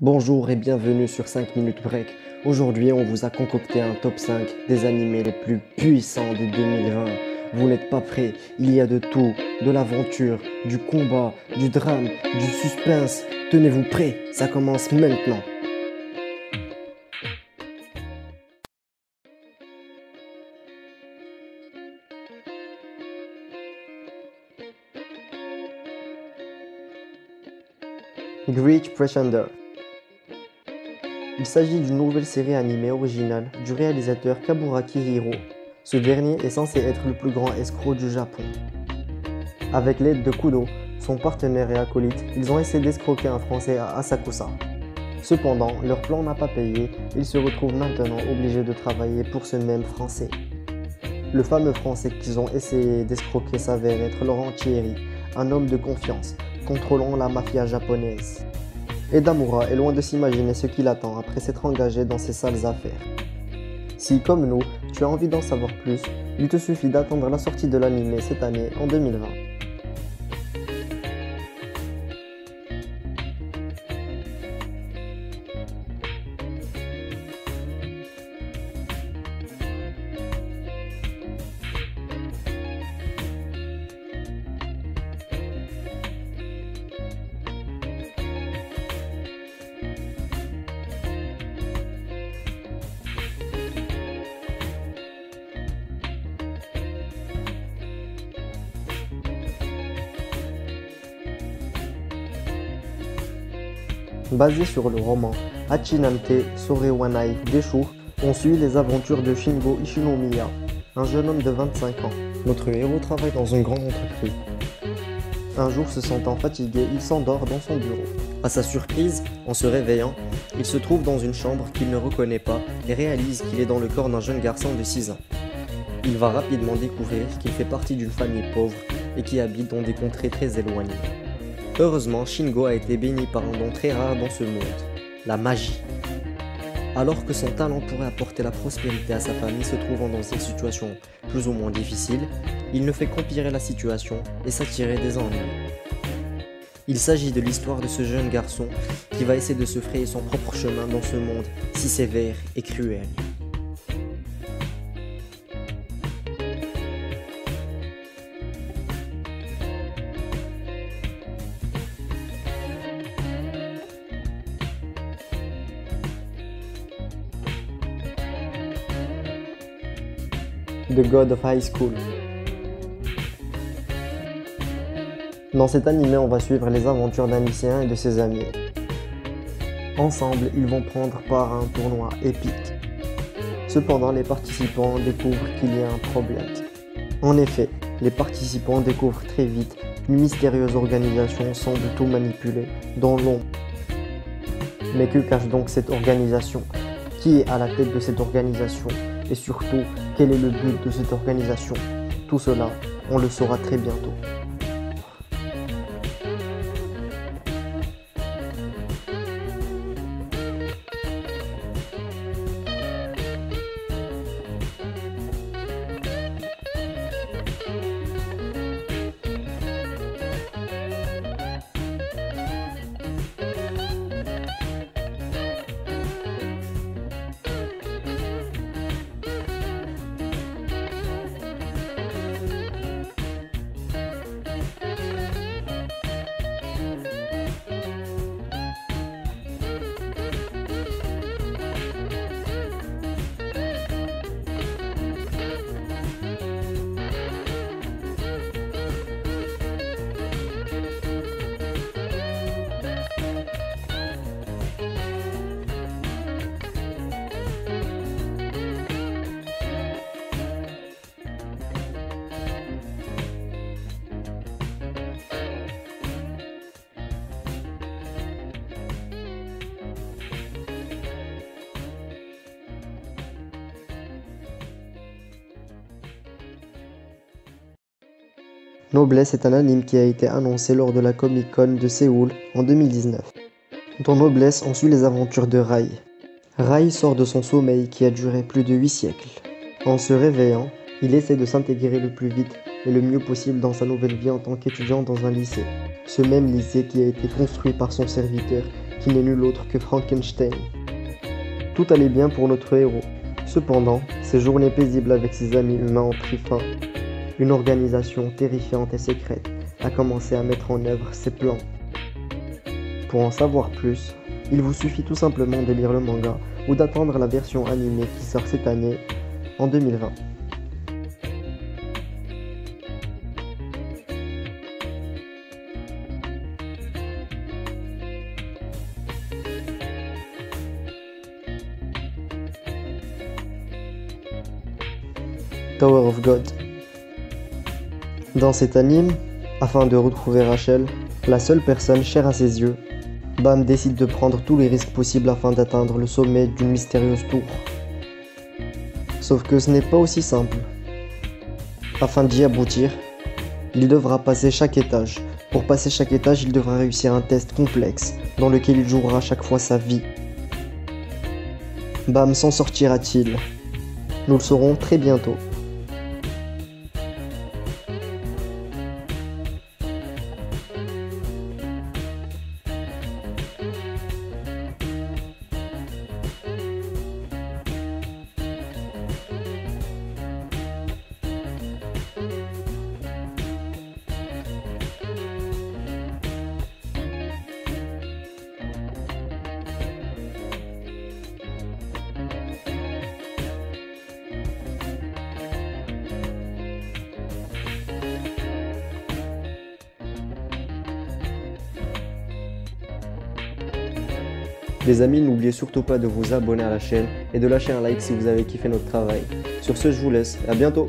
Bonjour et bienvenue sur 5 minutes break. Aujourd'hui, on vous a concocté un top 5 des animés les plus puissants de 2020. Vous n'êtes pas prêts, il y a de tout, de l'aventure, du combat, du drame, du suspense. Tenez-vous prêts, ça commence maintenant. Great Pretender. Il s'agit d'une nouvelle série animée originale du réalisateur Kaburaki Hiro. Ce dernier est censé être le plus grand escroc du Japon. Avec l'aide de Kudo, son partenaire et acolyte, ils ont essayé d'escroquer un Français à Asakusa. Cependant, leur plan n'a pas payé, ils se retrouvent maintenant obligés de travailler pour ce même Français. Le fameux Français qu'ils ont essayé d'escroquer s'avère être Laurent Thierry, un homme de confiance, contrôlant la mafia japonaise. Edamura est loin de s'imaginer ce qui l'attend après s'être engagé dans ces sales affaires. Si, comme nous, tu as envie d'en savoir plus, il te suffit d'attendre la sortie de l'anime cette année en 2020. Basé sur le roman Hachinante Sorewanai Deshu, on suit les aventures de Shingo Ishinomiya, un jeune homme de 25 ans. Notre héros travaille dans une grande entreprise. Un jour, se sentant fatigué, il s'endort dans son bureau. À sa surprise, en se réveillant, il se trouve dans une chambre qu'il ne reconnaît pas et réalise qu'il est dans le corps d'un jeune garçon de 6 ans. Il va rapidement découvrir qu'il fait partie d'une famille pauvre et qui habite dans des contrées très éloignées. Heureusement, Shingo a été béni par un don très rare dans ce monde, la magie. Alors que son talent pourrait apporter la prospérité à sa famille se trouvant dans une situation plus ou moins difficile, il ne fait qu'empirer la situation et s'attirer des ennuis. Il s'agit de l'histoire de ce jeune garçon qui va essayer de se frayer son propre chemin dans ce monde si sévère et cruel. The God of High School. Dans cet animé, on va suivre les aventures d'un lycéen et de ses amis. Ensemble, ils vont prendre part à un tournoi épique. Cependant, les participants découvrent qu'il y a un problème. En effet, les participants découvrent très vite qu'une mystérieuse organisation semble tout manipuler dans l'ombre. Mais que cache donc cette organisation? Qui est à la tête de cette organisation? Et surtout, quel est le but de cette organisation? Tout cela, on le saura très bientôt. Noblesse est un anime qui a été annoncé lors de la Comic-Con de Séoul en 2019. Dans Noblesse, on suit les aventures de Rai. Rai sort de son sommeil qui a duré plus de 8 siècles. En se réveillant, il essaie de s'intégrer le plus vite et le mieux possible dans sa nouvelle vie en tant qu'étudiant dans un lycée. Ce même lycée qui a été construit par son serviteur qui n'est nul autre que Frankenstein. Tout allait bien pour notre héros. Cependant, ses journées paisibles avec ses amis humains ont pris fin. Une organisation terrifiante et secrète a commencé à mettre en œuvre ses plans. Pour en savoir plus, il vous suffit tout simplement de lire le manga ou d'attendre la version animée qui sort cette année, en 2020. Tower of God. Dans cet anime, afin de retrouver Rachel, la seule personne chère à ses yeux, Bam décide de prendre tous les risques possibles afin d'atteindre le sommet d'une mystérieuse tour. Sauf que ce n'est pas aussi simple. Afin d'y aboutir, il devra passer chaque étage. Pour passer chaque étage, il devra réussir un test complexe, dans lequel il jouera chaque fois sa vie. Bam s'en sortira-t-il? Nous le saurons très bientôt. Les amis, n'oubliez surtout pas de vous abonner à la chaîne et de lâcher un like si vous avez kiffé notre travail. Sur ce, je vous laisse, à bientôt!